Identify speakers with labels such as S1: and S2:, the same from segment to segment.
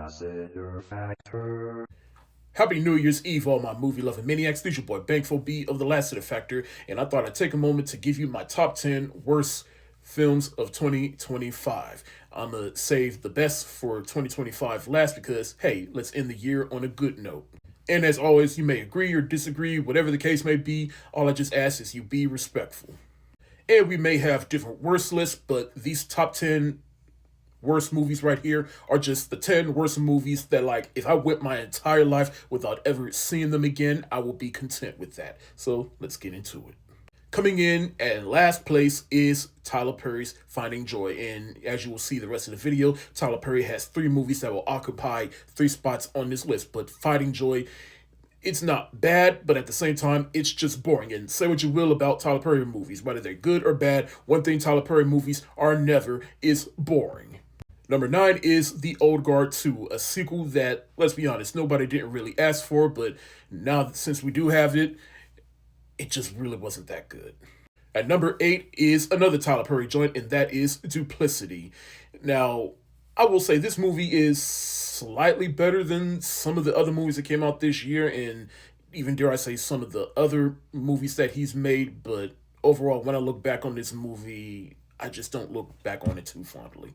S1: Lassiter Factor.
S2: Happy New Year's Eve, all my movie-loving maniacs. This is your boy, Bankful B of the Lassiter Factor, and I thought I'd take a moment to give you my top 10 worst films of 2025. I'm going to save the best for 2025 last because, hey, let's end the year on a good note. And as always, you may agree or disagree, whatever the case may be. All I just ask is you be respectful. And we may have different worst lists, but these top 10 worst movies right here are just the 10 worst movies that, like, if I went my entire life without ever seeing them again, I will be content with that. So let's get into it. Coming in at last place is Tyler Perry's Finding Joy. And as you will see the rest of the video, Tyler Perry has 3 movies that will occupy 3 spots on this list. But Finding Joy, it's not bad, but at the same time, it's just boring. And say what you will about Tyler Perry movies, whether they're good or bad, one thing Tyler Perry movies are never is boring. Number 9 is The Old Guard 2, a sequel that, let's be honest, nobody didn't really ask for, but now since we do have it, it just really wasn't that good. At number 8 is another Tyler Perry joint, and that is Duplicity. Now, I will say this movie is slightly better than some of the other movies that came out this year, and even dare I say some of the other movies that he's made, but overall, when I look back on this movie, I just don't look back on it too fondly.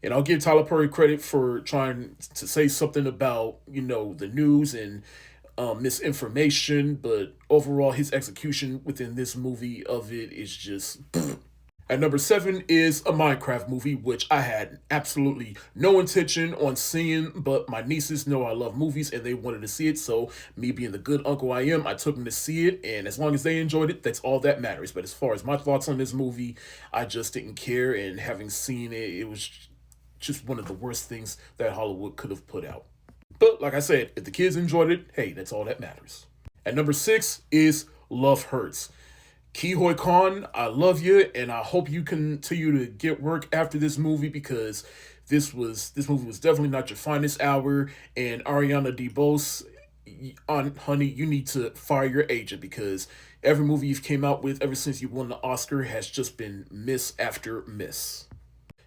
S2: And I'll give Tyler Perry credit for trying to say something about, the news and misinformation, but overall, his execution within this movie of it is just... At number 7 is a Minecraft movie, which I had absolutely no intention on seeing, but my nieces know I love movies and they wanted to see it, so me being the good uncle I am, I took them to see it, and as long as they enjoyed it, that's all that matters. But as far as my thoughts on this movie, I just didn't care, and having seen it, it was just one of the worst things that Hollywood could have put out. But like I said, if the kids enjoyed it, hey, that's all that matters. At number 6 is Love Hurts. Kihoy Kwan, I love you, and I hope you continue to get work after this movie because this movie was definitely not your finest hour. And Ariana DeBose, honey, you need to fire your agent because every movie you've came out with ever since you won the Oscar has just been miss after miss.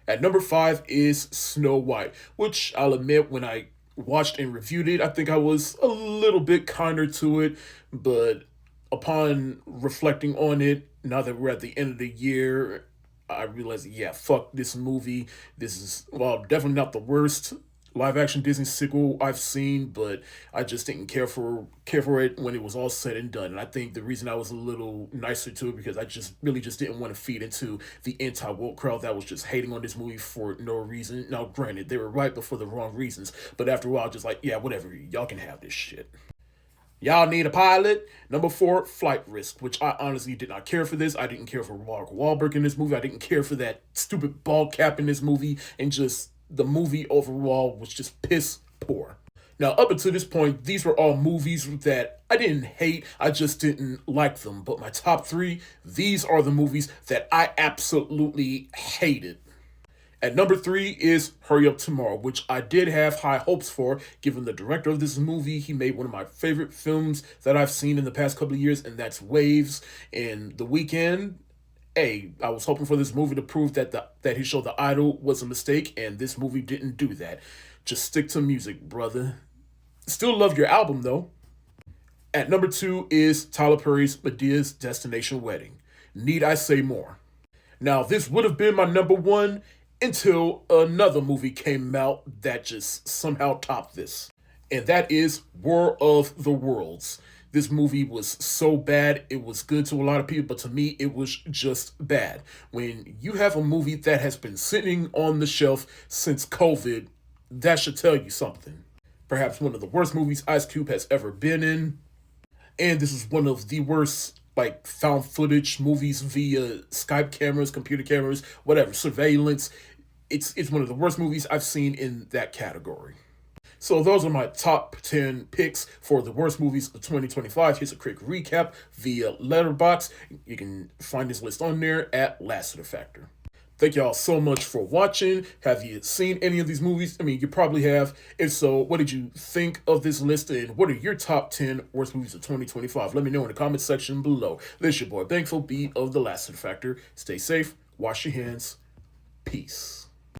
S2: At number 5 is Snow White, which I'll admit when I watched and reviewed it, I think I was a little bit kinder to it, but upon reflecting on it, now that we're at the end of the year, I realized, yeah, fuck this movie. This is, well, definitely not the worst live-action Disney sequel I've seen, but I just didn't care for it when it was all said and done. And I think the reason I was a little nicer to it because I just really just didn't want to feed into the anti-woke crowd that was just hating on this movie for no reason. Now, granted, they were right, but for the wrong reasons. But after a while, just like, yeah, whatever, y'all can have this shit. Y'all need a pilot. Number 4, Flight Risk, which I honestly did not care for this. I didn't care for Mark Wahlberg in this movie. I didn't care for that stupid bald cap in this movie. And just the movie overall was just piss poor. Now, up until this point, these were all movies that I didn't hate. I just didn't like them. But my top 3, these are the movies that I absolutely hated. At number 3 is Hurry Up Tomorrow, which I did have high hopes for, given the director of this movie. He made one of my favorite films that I've seen in the past couple of years, and that's Waves. And The Weeknd, hey, I was hoping for this movie to prove that that his show The Idol was a mistake, and this movie didn't do that. Just stick to music, brother. Still love your album, though. At number 2 is Tyler Perry's Medea's Destination Wedding. Need I say more? Now, this would have been my number 1 until another movie came out that just somehow topped this. And that is War of the Worlds. This movie was so bad, it was good to a lot of people, but to me, it was just bad. When you have a movie that has been sitting on the shelf since COVID, that should tell you something. Perhaps one of the worst movies Ice Cube has ever been in. And this is one of the worst found footage movies via Skype cameras, computer cameras, whatever, surveillance. It's one of the worst movies I've seen in that category. So those are my top 10 picks for the worst movies of 2025. Here's a quick recap via Letterboxd. You can find this list on there at Lassiter Factor. Thank y'all so much for watching. Have you seen any of these movies? I mean, you probably have. If so, what did you think of this list? And what are your top 10 worst movies of 2025? Let me know in the comment section below. This is your boy, Bankful B of the Lassiter Factor. Stay safe. Wash your hands. Peace.